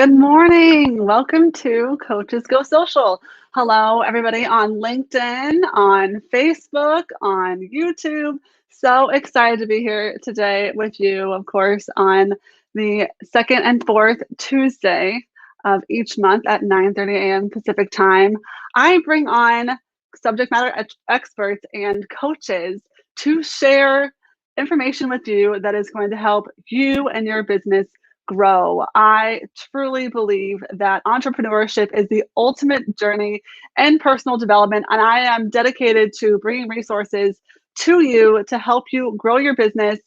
Good morning. Welcome to Coaches Go Social. Hello, everybody on LinkedIn, on Facebook, on YouTube. So excited to be here today with you, of course, on the second and fourth Tuesday of each month at 9:30 a.m. Pacific time. I bring on subject matter experts and coaches to share information with you that is going to help you and your business grow. I truly believe that entrepreneurship is the ultimate journey in personal development, and I am dedicated to bringing resources to you to help you grow your business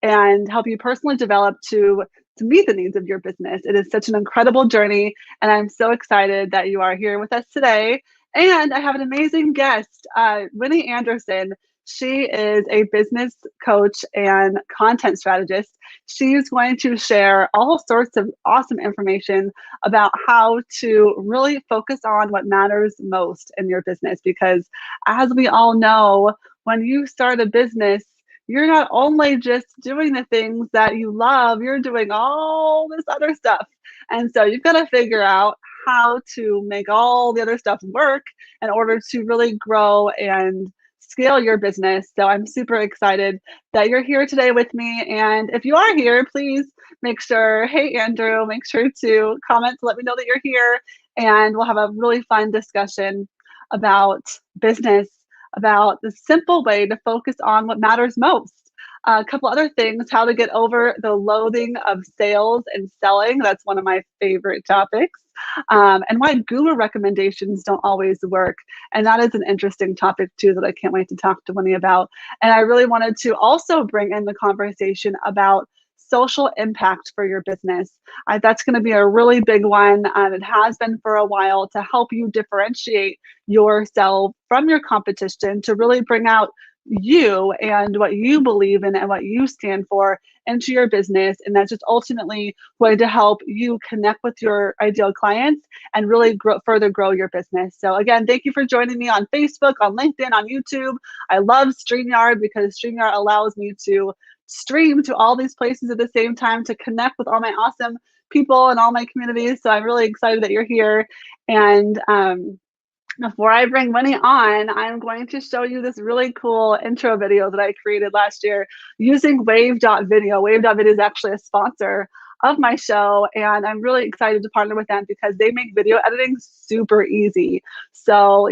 and help you personally develop to meet the needs of your business. It is such an incredible journey, and I'm so excited that you are here with us today. And I have an amazing guest, Winnie Anderson. She is a business coach and content strategist. She's going to share all sorts of awesome information about how to really focus on what matters most in your business. Because as we all know, when you start a business, you're not only just doing the things that you love, you're doing all this other stuff. And so you've got to figure out how to make all the other stuff work in order to really grow and scale your business. So I'm super excited that you're here today with me. And if you are here, please make sure, hey, Andrew, make sure to comment to let me know that you're here. And we'll have a really fun discussion about business, about the simple way to focus on what matters most. A couple other things, how to get over the loathing of sales and selling. That's one of my favorite topics. And why guru recommendations don't always work. And that is an interesting topic too that I can't wait to talk to Winnie about. And I really wanted to also bring in the conversation about social impact for your business. That's going to be a really big one. It has been for a while, to help you differentiate yourself from your competition, to really bring out you and what you believe in and what you stand for into your business. And that's just ultimately going to help you connect with your ideal clients and really further grow your business. So again, thank you for joining me on Facebook, on LinkedIn, on YouTube. I love StreamYard because StreamYard allows me to stream to all these places at the same time to connect with all my awesome people and all my communities. So I'm really excited that you're here. And before I bring Winnie on, I'm going to show you this really cool intro video that I created last year using Wave.video. Wave.video is actually a sponsor of my show, and I'm really excited to partner with them because they make video editing super easy. So,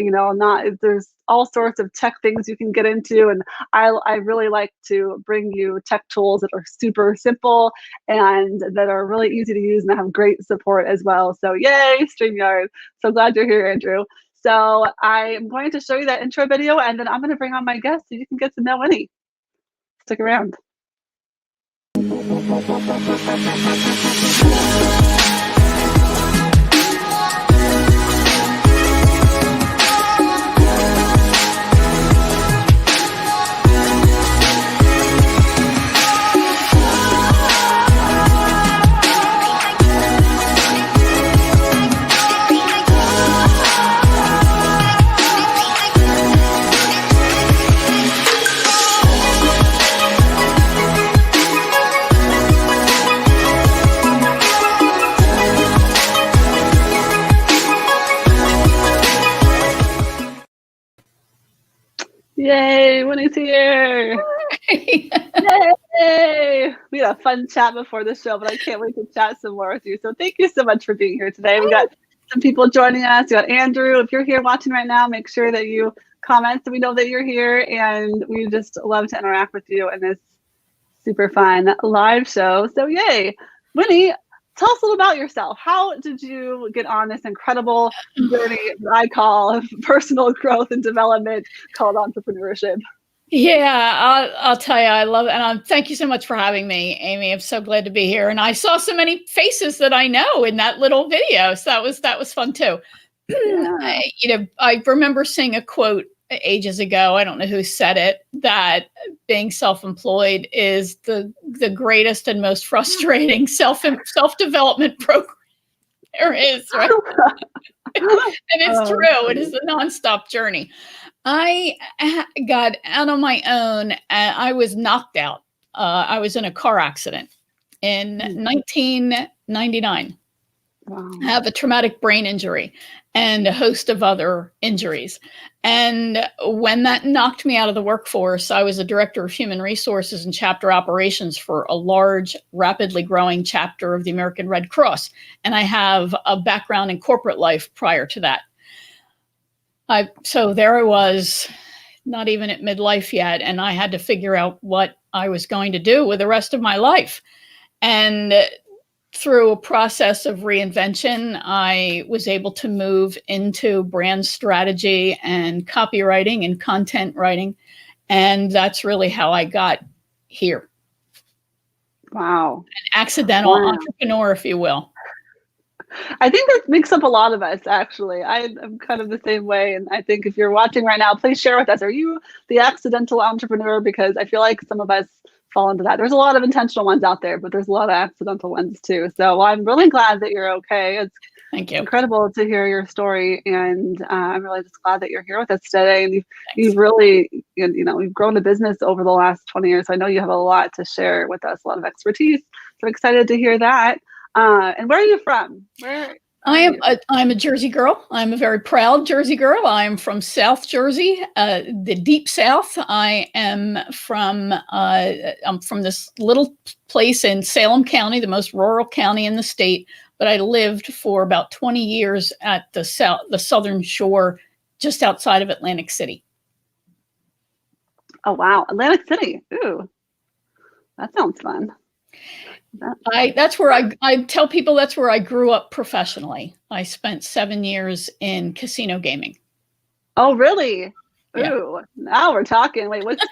there's all sorts of tech things you can get into, and I really like to bring you tech tools that are super simple and that are really easy to use and have great support as well. So yay, StreamYard. So glad you're here, Andrew. So I'm going to show you that intro video, and then I'm going to bring on my guest so you can get to know Winnie. Stick around. Yay, Winnie's here. Yay! We had a fun chat before the show, but I can't wait to chat some more with you. So thank you so much for being here today. We got some people joining us. We got Andrew. If you're here watching right now, make sure that you comment so we know that you're here. And we just love to interact with you in this super fun live show. So yay. Winnie, tell us a little about yourself. How did you get on this incredible journey that I call personal growth and development called entrepreneurship? Yeah, I'll tell you, I love it. And thank you so much for having me, Amy. I'm so glad to be here. And I saw so many faces that I know in that little video. So that was fun too. Yeah. I remember seeing a quote ages ago. I don't know who said it, that being self-employed is the greatest and most frustrating self-development program there is, right? And it's true. It is a nonstop journey. I got out on my own. I was knocked out. I was in a car accident in 1999. Wow. I have a traumatic brain injury and a host of other injuries. And when that knocked me out of the workforce, I was a director of human resources and chapter operations for a large, rapidly growing chapter of the American Red Cross. And I have a background in corporate life prior to that. So there I was, not even at midlife yet, and I had to figure out what I was going to do with the rest of my life. And through a process of reinvention, I was able to move into brand strategy and copywriting and content writing. And that's really how I got here. Wow. An accidental entrepreneur, if you will. I think that makes up a lot of us, actually. I'm kind of the same way. And I think if you're watching right now, please share with us. Are you the accidental entrepreneur? Because I feel like some of us fall into that. There's a lot of intentional ones out there, but there's a lot of accidental ones too. So I'm really glad that you're okay. It's Thank you. Incredible to hear your story. And I'm really just glad that you're here with us today. And you've really, you've grown a business over the last 20 years. So I know you have a lot to share with us, a lot of expertise. So I'm excited to hear that. And where are you from? I'm a Jersey girl. I'm a very proud Jersey girl. I'm from South Jersey, the deep South. I'm from this little place in Salem County, the most rural county in the state. But I lived for about 20 years at the southern shore, just outside of Atlantic City. Oh wow, Atlantic City! Ooh, that sounds fun. That's where I tell people that's where I grew up professionally. I spent 7 years in casino gaming. Oh, really? Yeah. Ooh, now we're talking. Wait, what's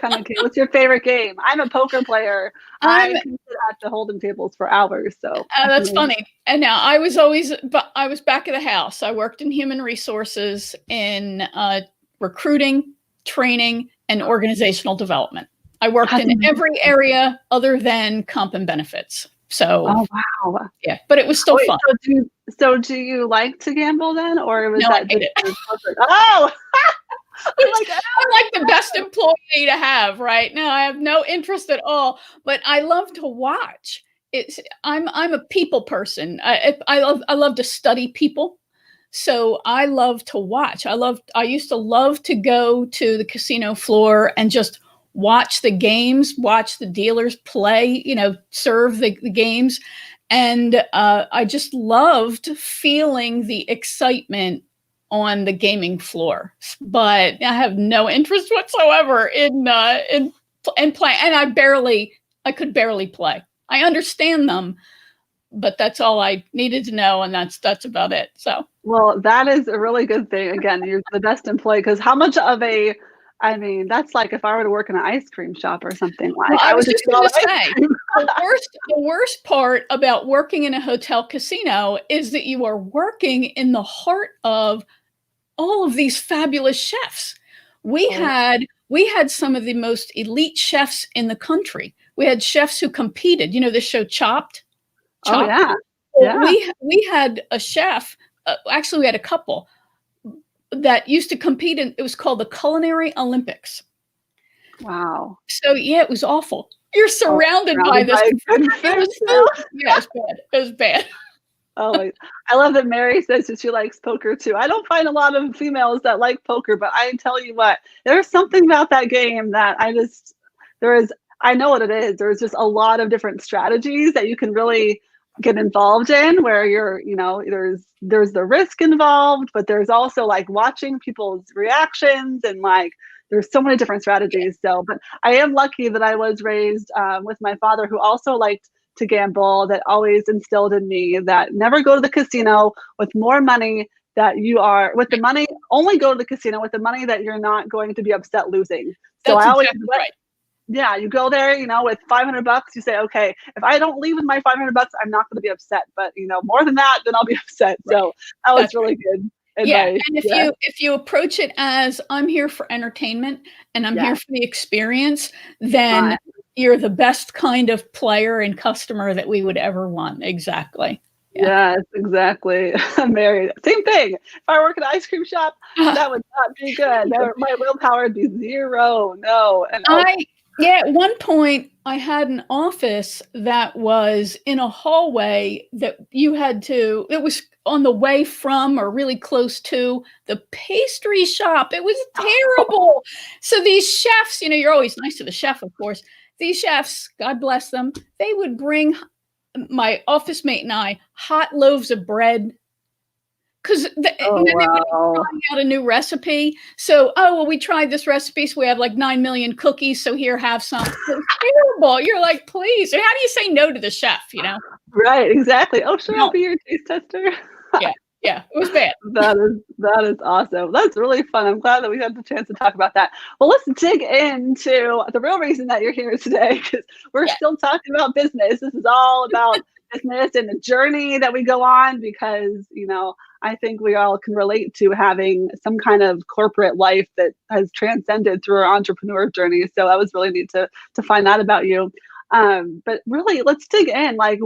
your favorite game? I'm a poker player. I can sit at the hold'em tables for hours. So that's funny. And now I was back of the house. I worked in human resources in recruiting, training, and organizational development. I worked in every area other than comp and benefits. So, oh wow, yeah, but it was still fun. So do you like to gamble then, or was no, that I hate it? Oh, I'm like the best employee to have right now. I have no interest at all, but I love to watch. I'm a people person. I love to study people. So I love to watch. I used to love to go to the casino floor and just watch the games, watch the dealers play, serve the games. And I just loved feeling the excitement on the gaming floor. But I have no interest whatsoever in play. And I could barely play. I understand them, but that's all I needed to know, and that's about it. So, well, that is a really good thing. Again, you're the best employee, because how much of that's like if I were to work in an ice cream shop or something. Like, well, I was just going to say, the worst part about working in a hotel casino is that you are working in the heart of all of these fabulous chefs. We had some of the most elite chefs in the country. We had chefs who competed. This show Chopped. Oh yeah. We had a chef. Actually, we had a couple that used to compete in. It was called the Culinary Olympics. Wow. So yeah, it was awful. You're surrounded by this. It was bad. Oh, I love that Mary says that she likes poker too. I don't find a lot of females that like poker, but I tell you what, there's something about that game that I know what it is. There's just a lot of different strategies that you can really get involved in, where there's the risk involved, but there's also like watching people's reactions, and like there's so many different strategies. So, but I am lucky that I was raised with my father, who also liked to gamble, that always instilled in me that never go to the casino with more money only go to the casino with the money that you're not going to be upset losing. So that's I always exactly right. Yeah, you go there, with $500, you say, okay, if I don't leave with my $500, I'm not going to be upset. But more than that, then I'll be upset. Right. So that was really good advice. Yeah, and if you approach it as I'm here for entertainment and I'm here for the experience, then you're the best kind of player and customer that we would ever want. Exactly. Yeah. Yes, exactly. I'm married. Same thing. If I work at an ice cream shop, that would not be good. My willpower would be zero. No. And Yeah, at one point I had an office that was in a hallway that it was on the way from or really close to the pastry shop. It was terrible. So these chefs, you're always nice to the chef, of course. These chefs, God bless them, they would bring my office mate and I hot loaves of bread because then Oh, they would be wow. trying out a new recipe. So, oh, well, we tried this recipe, so we have like 9 million cookies. So here, have some. It's terrible. You're like, please. How do you say no to the chef? Right, exactly. Oh, sure, I'll No. be your taste tester. Yeah. Yeah. It was bad. That is awesome. That's really fun. I'm glad that we had the chance to talk about that. Well, let's dig into the real reason that you're here today, because we're Yeah. still talking about business. This is all about business and the journey that we go on because, I think we all can relate to having some kind of corporate life that has transcended through our entrepreneur journey. So that was really neat to find out about you. But really, let's dig in. Like,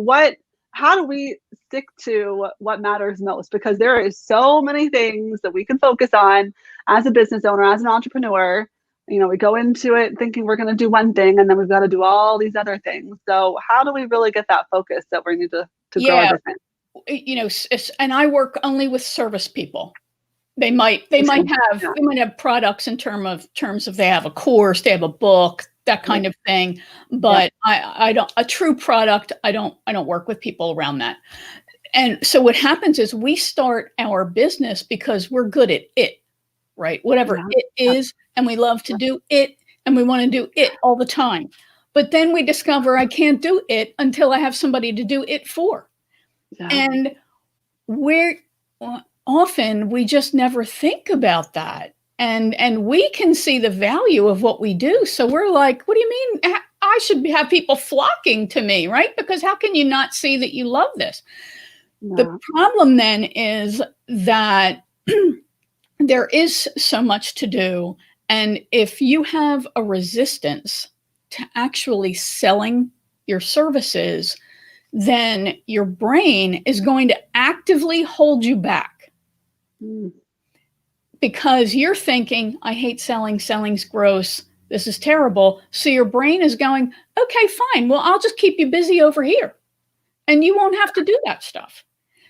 how do we stick to what matters most? Because there is so many things that we can focus on as a business owner, as an entrepreneur. We go into it thinking we're going to do one thing, and then we've got to do all these other things. So how do we really get that focus that we need to grow our Yeah. business? And I work only with service people. They might have products in terms of they have a course, they have a book, that kind of thing. But I don't, a true product, I don't work with people around that. And so what happens is we start our business because we're good at it, right? Whatever it is, and we love to do it, and we want to do it all the time. But then we discover I can't do it until I have somebody to do it for. Yeah. And often we just never think about that. And we can see the value of what we do. So we're like, what do you mean? I should have people flocking to me, right? Because how can you not see that you love this? Yeah. The problem then is that there is so much to do. And if you have a resistance to actually selling your services, then your brain is going to actively hold you back. Because you're thinking, I hate selling, selling's gross, this is terrible. So your brain is going, okay, fine. Well, I'll just keep you busy over here and you won't have to do that stuff.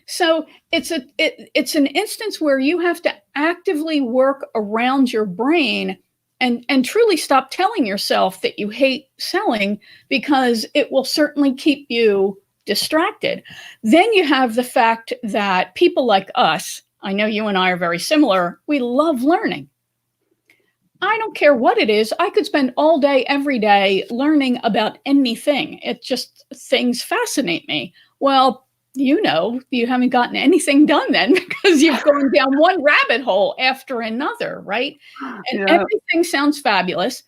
So it's an instance where you have to actively work around your brain and truly stop telling yourself that you hate selling, because it will certainly keep you distracted. Then you have the fact that people like us, I know you and I are very similar, we love learning. I don't care what it is. I could spend all day, every day learning about anything. Things fascinate me. Well, you haven't gotten anything done then because you've gone down one rabbit hole after another, right? And everything sounds fabulous.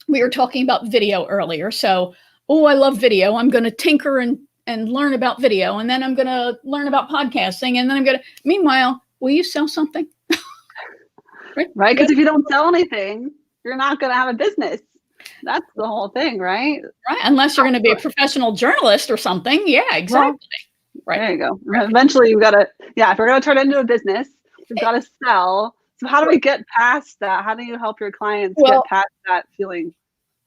We were talking about video earlier. So, I love video. I'm going to tinker and learn about video. And then I'm going to learn about podcasting. And then meanwhile, will you sell something? Right? Because if you don't sell anything, you're not going to have a business. That's the whole thing, right? Right. Unless you're going to be a professional journalist or something. Yeah, exactly. Well, right. There you go. Right. Eventually you've got to, if we're going to turn it into a business, we've got to sell. So how do we get past that? How do you help your clients get past that feeling?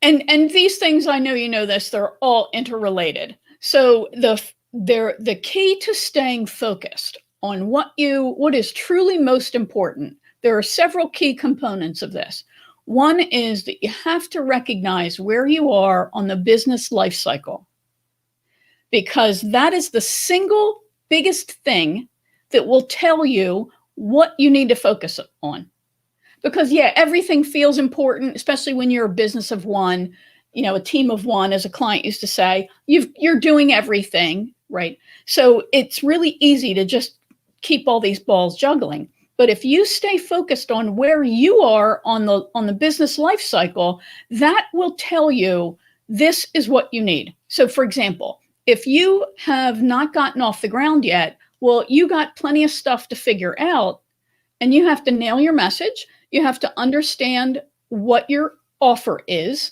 And these things, I know you know this, they're all interrelated. So the key to staying focused on what is truly most important, there are several key components of this. One is that you have to recognize where you are on the business life cycle, because that is the single biggest thing that will tell you what you need to focus on. Because everything feels important, especially when you're a business of one, a team of one, as a client used to say, you're doing everything, right? So it's really easy to just keep all these balls juggling. But if you stay focused on where you are on the business life cycle, that will tell you this is what you need. So for example, if you have not gotten off the ground yet, well, you got plenty of stuff to figure out, and you have to nail your message. You have to understand what your offer is.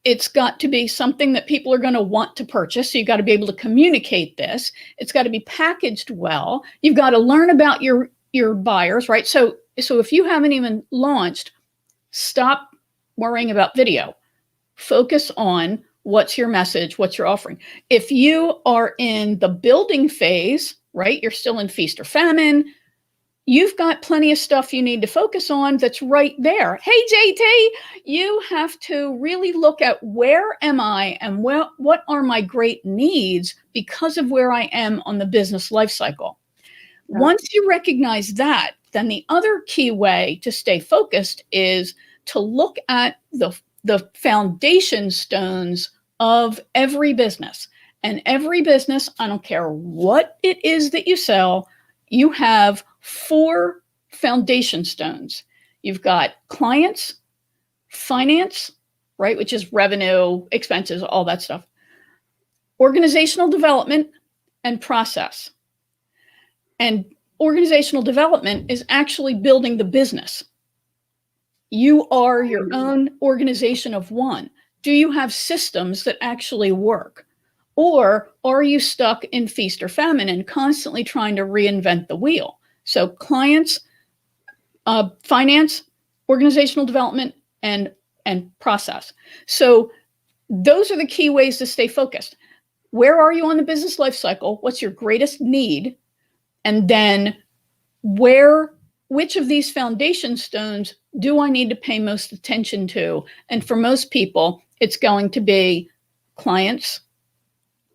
It's got to be something that people are going to want to purchase. So you've got to be able to communicate this. It's got to be packaged well. You've got to learn about your buyers, right? So if you haven't even launched, stop worrying about video. Focus on what's your message, what's your offering. If you are in the building phase, right, you're still in feast or famine, you've got plenty of stuff you need to focus on that's right there. Hey, JT, you have to really look at where am I and what are my great needs because of where I am on the business life cycle. Yeah. Once you recognize that, then the other key way to stay focused is to look at the foundation stones of every business. And every business, I don't care what it is that you sell, you have 4 foundation stones. You've got clients, finance, right, which is revenue, expenses, all that stuff, organizational development, and process. And organizational development is actually building the business. You are your own organization of one. Do you have systems that actually work? Or are you stuck in feast or famine and constantly trying to reinvent the wheel? So clients, finance, organizational development, and process. So those are the key ways to stay focused. Where are you on the business life cycle? What's your greatest need? And then which of these foundation stones do I need to pay most attention to? And for most people, it's going to be clients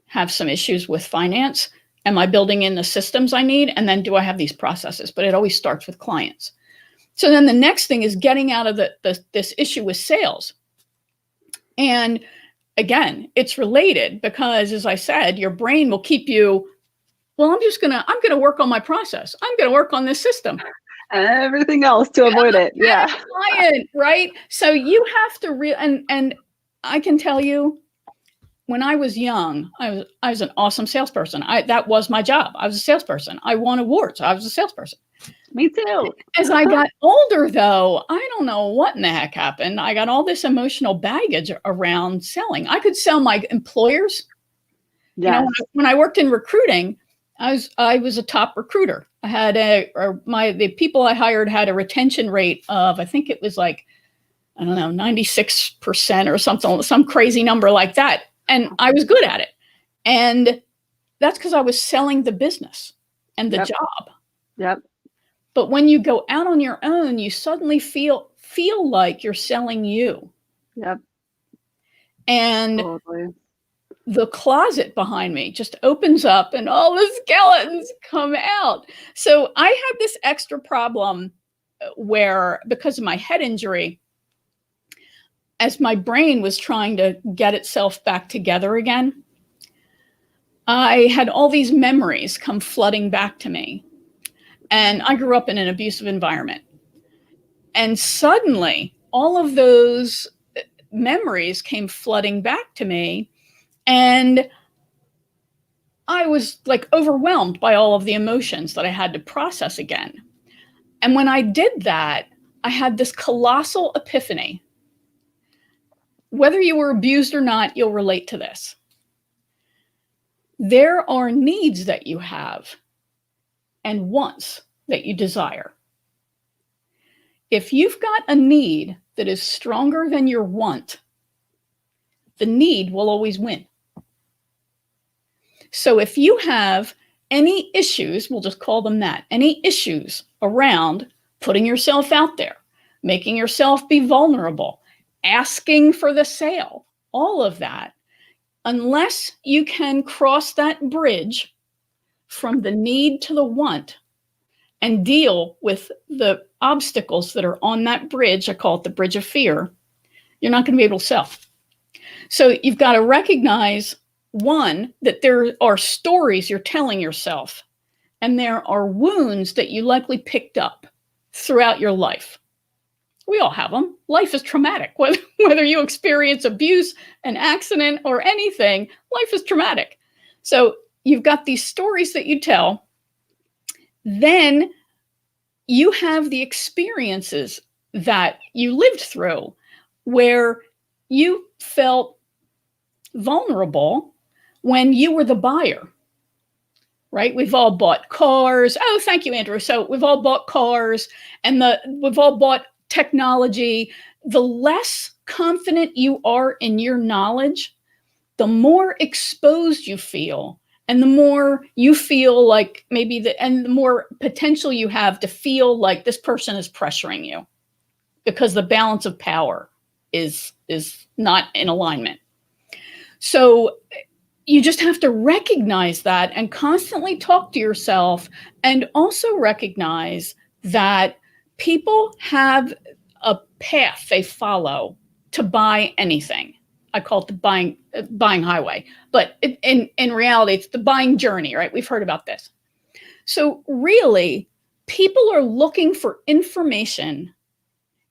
have some issues with finance. Am I building in the systems I need? And then do I have these processes? But it always starts with clients. So then the next thing is getting out of this issue with sales. And again, it's related because, as I said, your brain will keep you, well, I'm going to work on my process. I'm going to work on this system. Everything else to avoid it. Yeah. Client, right? So you have to and I can tell you, when I was young, I was an awesome salesperson. That was my job. I was a salesperson. I won awards. I was a salesperson. Me too. As I got older, though, I don't know what in the heck happened. I got all this emotional baggage around selling. I could sell my employers. Yes. You know, when I worked in recruiting, I was a top recruiter. I had the people I hired had a retention rate of, I think it was like, I don't know, 96% or something, some crazy number like that. And I was good at it. And that's because I was selling the business and the job. Yep. But when you go out on your own, you suddenly feel like you're selling you. Yep. And totally. The closet behind me just opens up and all the skeletons come out. So I had this extra problem where, because of my head injury, as my brain was trying to get itself back together again, I had all these memories come flooding back to me. And I grew up in an abusive environment. And suddenly, all of those memories came flooding back to me. And I was like overwhelmed by all of the emotions that I had to process again. And when I did that, I had this colossal epiphany. Whether you were abused or not, you'll relate to this. There are needs that you have and wants that you desire. If you've got a need that is stronger than your want, the need will always win. So if you have any issues, we'll just call them that, any issues around putting yourself out there, making yourself be vulnerable, asking for the sale, all of that, unless you can cross that bridge from the need to the want and deal with the obstacles that are on that bridge, I call it the bridge of fear, you're not going to be able to sell. So you've got to recognize, one, that there are stories you're telling yourself, and there are wounds that you likely picked up throughout your life. We all have them. Life is traumatic. Whether you experience abuse, an accident, or anything, life is traumatic. So you've got these stories that you tell. Then you have the experiences that you lived through where you felt vulnerable when you were the buyer, right? We've all bought cars. Oh, thank you, Andrew. So we've all bought cars, and we've all bought technology, the less confident you are in your knowledge, the more exposed you feel, and the more you feel like and the more potential you have to feel like this person is pressuring you, because the balance of power is not in alignment. So you just have to recognize that and constantly talk to yourself, and also recognize that people have a path they follow to buy anything. I call it the buying highway, but in reality, it's the buying journey, right? We've heard about this. So really, people are looking for information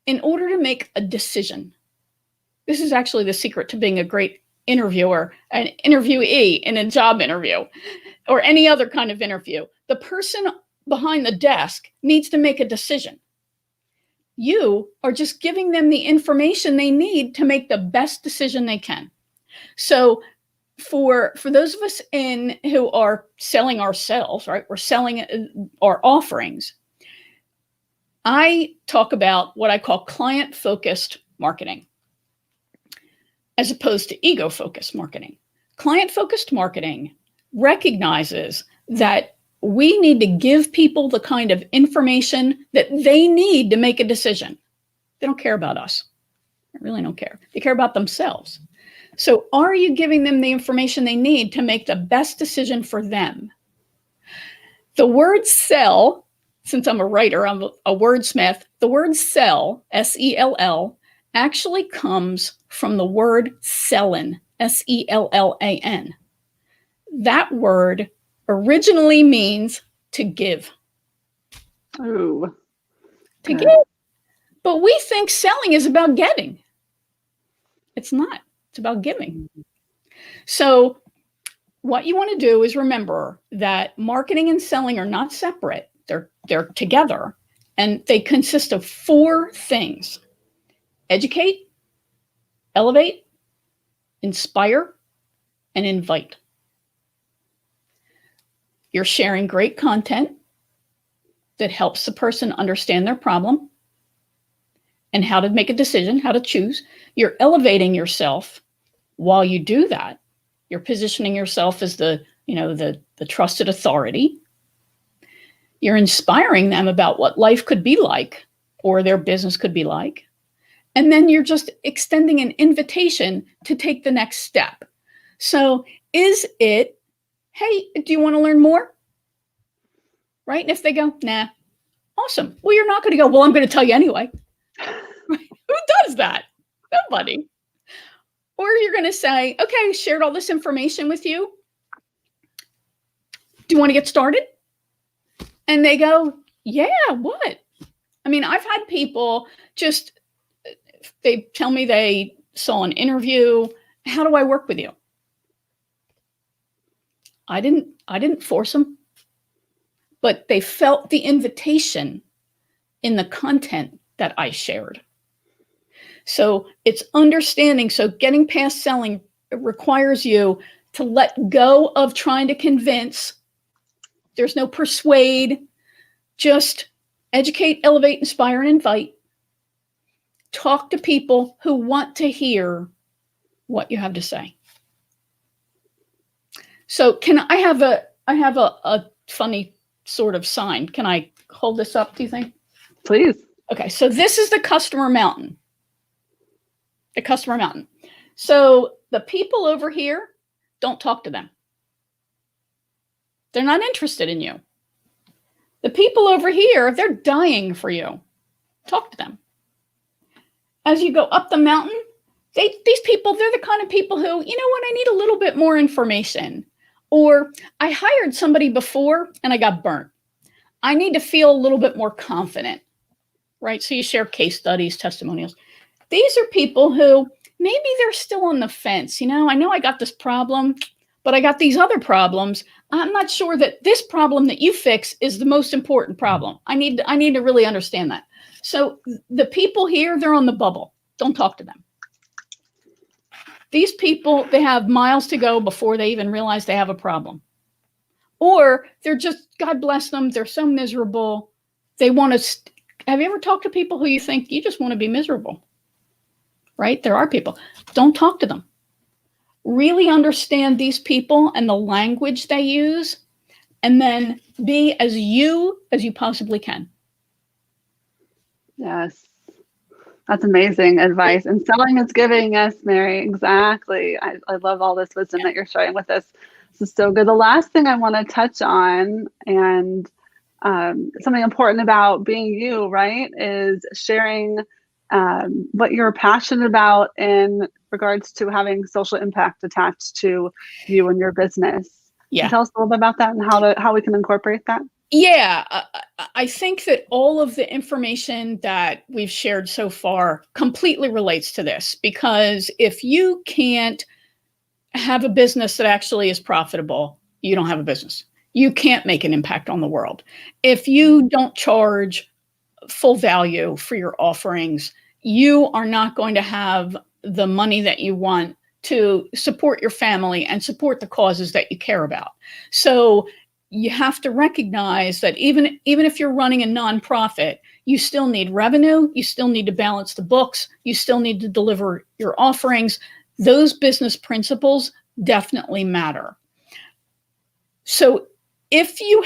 in order to make a decision. This is actually the secret to being a great interviewer, an interviewee in a job interview or any other kind of interview. The person behind the desk needs to make a decision. You are just giving them the information they need to make the best decision they can. So for those of us who are selling ourselves, right? We're selling our offerings. I talk about what I call client-focused marketing, as opposed to ego-focused marketing. Client-focused marketing recognizes that we need to give people the kind of information that they need to make a decision. They don't care about us. They really don't care. They care about themselves. So are you giving them the information they need to make the best decision for them? The word sell, since I'm a writer, I'm a wordsmith, the word sell, S-E-L-L, actually comes from the word sellan, S-E-L-L-A-N. That word originally means to give. Ooh. To give. But we think selling is about getting. It's not. It's about giving. So what you want to do is remember that marketing and selling are not separate. They're together, and they consist of 4 things: educate, elevate, inspire, and invite. You're sharing great content that helps the person understand their problem and how to make a decision, how to choose. You're elevating yourself. While you do that, you're positioning yourself as the trusted authority. You're inspiring them about what life could be like or their business could be like. And then you're just extending an invitation to take the next step. So is it, hey, do you want to learn more? Right? And if they go, nah, awesome. Well, you're not going to go, well, I'm going to tell you anyway. Who does that? Nobody. Or you're going to say, okay, I shared all this information with you. Do you want to get started? And they go, yeah, what? I mean, I've had people they tell me they saw an interview. How do I work with you? I didn't force them, but they felt the invitation in the content that I shared. So it's understanding. So getting past selling requires you to let go of trying to convince. There's no persuade. Just educate, elevate, inspire, and invite. Talk to people who want to hear what you have to say. So I have a funny sort of sign. Can I hold this up, do you think? Please. Okay, so this is the customer mountain. The customer mountain. So the people over here, don't talk to them. They're not interested in you. The people over here, they're dying for you. Talk to them. As you go up the mountain, these people, they're the kind of people who, you know what, I need a little bit more information. Or I hired somebody before and I got burnt. I need to feel a little bit more confident, right? So you share case studies, testimonials. These are people who maybe they're still on the fence. I know I got this problem, but I got these other problems. I'm not sure that this problem that you fix is the most important problem. I need to really understand that. So the people here, they're on the bubble. Don't talk to them. These people, they have miles to go before they even realize they have a problem. Or they're just, God bless them, they're so miserable. They want to have you ever talked to people who you think you just want to be miserable? Right? There are people. Don't talk to them. Really understand these people and the language they use, and then be as you possibly can. Yes. That's amazing advice. And selling is giving. Yes, Mary, exactly. I love all this wisdom that you're sharing with us. This is so good. The last thing I want to touch on, and something important about being you, right, is sharing what you're passionate about in regards to having social impact attached to you and your business. Yeah. Can you tell us a little bit about that and how we can incorporate that? Yeah, I think that all of the information that we've shared so far completely relates to this, because if you can't have a business that actually is profitable, you don't have a business. You can't make an impact on the world. If you don't charge full value for your offerings, you are not going to have the money that you want to support your family and support the causes that you care about. So you have to recognize that even if you're running a nonprofit, you still need revenue, you still need to balance the books, you still need to deliver your offerings. Those business principles definitely matter. So if you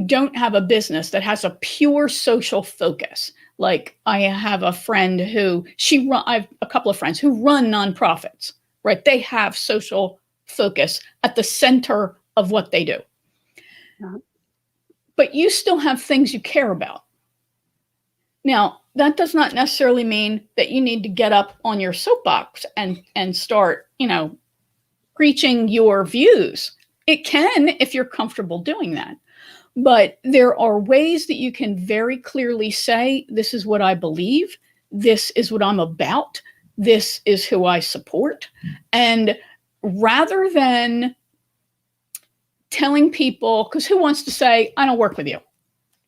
don't have a business that has a pure social focus, like I have a friend who I have a couple of friends who run nonprofits, right? They have social focus at the center of what they do. But you still have things you care about. Now, that does not necessarily mean that you need to get up on your soapbox and start, preaching your views. It can if you're comfortable doing that. But there are ways that you can very clearly say, this is what I believe, this is what I'm about, this is who I support. And rather than telling people, because who wants to say, I don't work with you,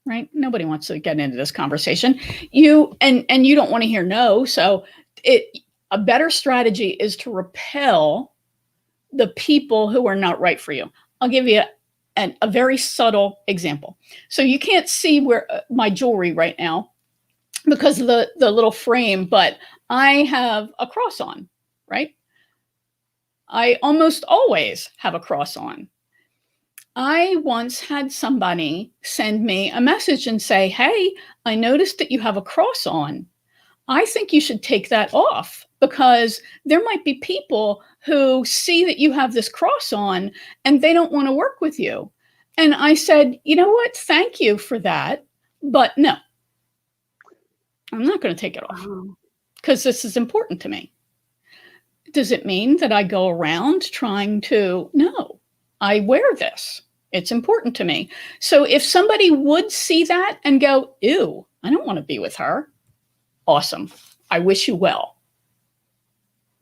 right? Nobody wants to get into this conversation. You don't want to hear no. So a better strategy is to repel the people who are not right for you. I'll give you a very subtle example. So you can't see where my jewelry right now because of the little frame, but I have a cross on, right? I almost always have a cross on. I once had somebody send me a message and say, hey, I noticed that you have a cross on. I think you should take that off because there might be people who see that you have this cross on and they don't want to work with you. And I said, you know what? Thank you for that. But no, I'm not going to take it off because this is important to me. Does it mean that I go around trying to? No, I wear this. It's important to me. So if somebody would see that and go, ew, I don't want to be with her. Awesome. I wish you well.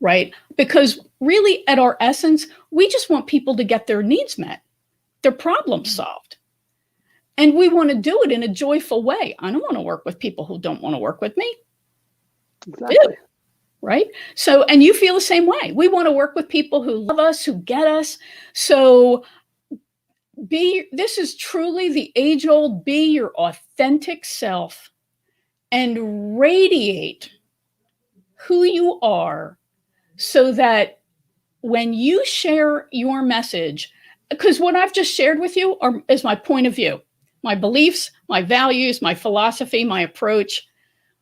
Right? Because really at our essence, we just want people to get their needs met, their problems solved. And we want to do it in a joyful way. I don't want to work with people who don't want to work with me. Exactly. Ew. Right? So, and you feel the same way. We want to work with people who love us, who get us. So this is truly the age-old, be your authentic self and radiate who you are so that when you share your message, because what I've just shared with you is my point of view, my beliefs, my values, my philosophy, my approach.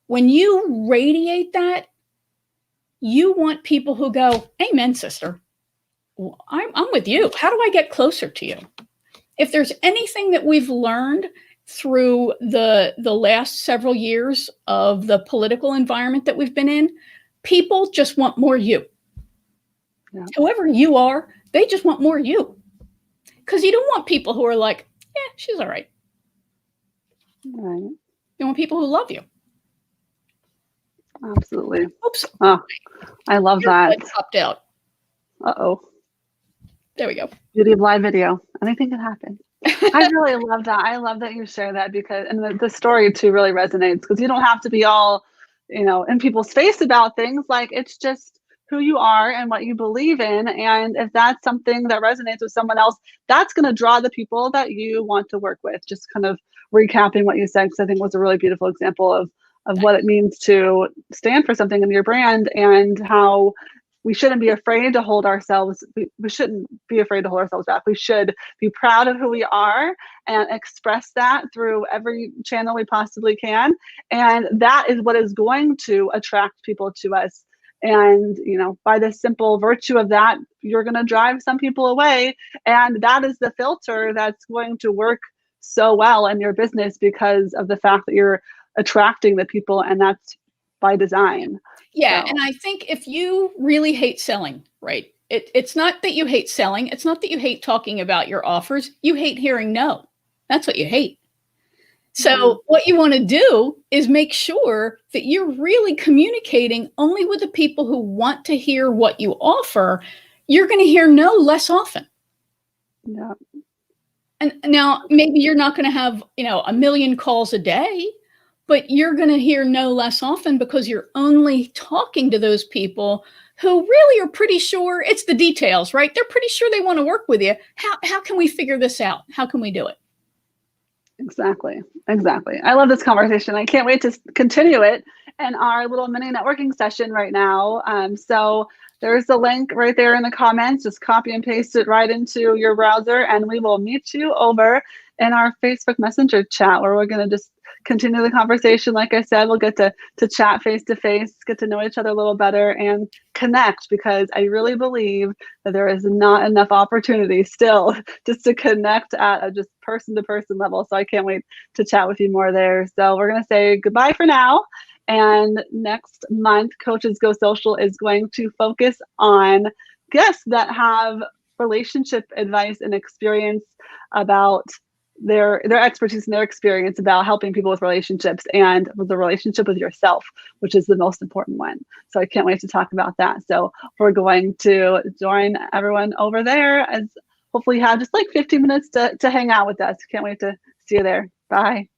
When you radiate that, you want people who go, amen, sister. Well, I'm with you. How do I get closer to you? If there's anything that we've learned through the last several years of the political environment that we've been in, people just want more you. Yeah. Whoever you are, they just want more you. Because you don't want people who are like, yeah, she's all right. Right. You want people who love you. Absolutely. Oops. Oh, I love that. Popped out. Uh-oh. There we go. Beauty of live video. Anything can happen. I really love that. I love that you share that because, and the story too really resonates because you don't have to be all, in people's face about things. Like it's just who you are and what you believe in. And if that's something that resonates with someone else, that's going to draw the people that you want to work with. Just kind of recapping what you said, because I think it was a really beautiful example of what it means to stand for something in your brand, and how we shouldn't be afraid to hold ourselves. We shouldn't be afraid to hold ourselves back. We should be proud of who we are and express that through every channel we possibly can. And that is what is going to attract people to us. And, you know, by the simple virtue of that, you're going to drive some people away. And that is the filter that's going to work so well in your business, because of the fact that you're attracting the people, and that's by design. Yeah. So. And I think if you really hate selling, right? It's not that you hate selling. It's not that you hate talking about your offers. You hate hearing no. That's what you hate. So what you want to do is make sure that you're really communicating only with the people who want to hear what you offer. You're going to hear no less often. Yeah. And now maybe you're not going to have, you know, 1 million calls a day, but you're going to hear no less often, because you're only talking to those people who really are pretty sure. It's the details, right? They're pretty sure they want to work with you. How can we figure this out? How can we do it? Exactly. I love this conversation. I can't wait to continue it in our little mini networking session right now. So there's a link right there in the comments. Just copy and paste it right into your browser, and we will meet you over in our Facebook Messenger chat, where we're going to just continue the conversation. Like I said, we'll get to chat face to face, get to know each other a little better, and connect, because I really believe that there is not enough opportunity still just to connect at a just person to person level. So I can't wait to chat with you more there. So we're going to say goodbye for now. And next month, Coaches Go Social is going to focus on guests that have relationship advice and experience about their expertise and their experience about helping people with relationships, and with the relationship with yourself, which is the most important one. So I can't wait to talk about that. So we're going to join everyone over there, as hopefully you have just like 15 minutes to hang out with us. Can't wait to see you there. Bye.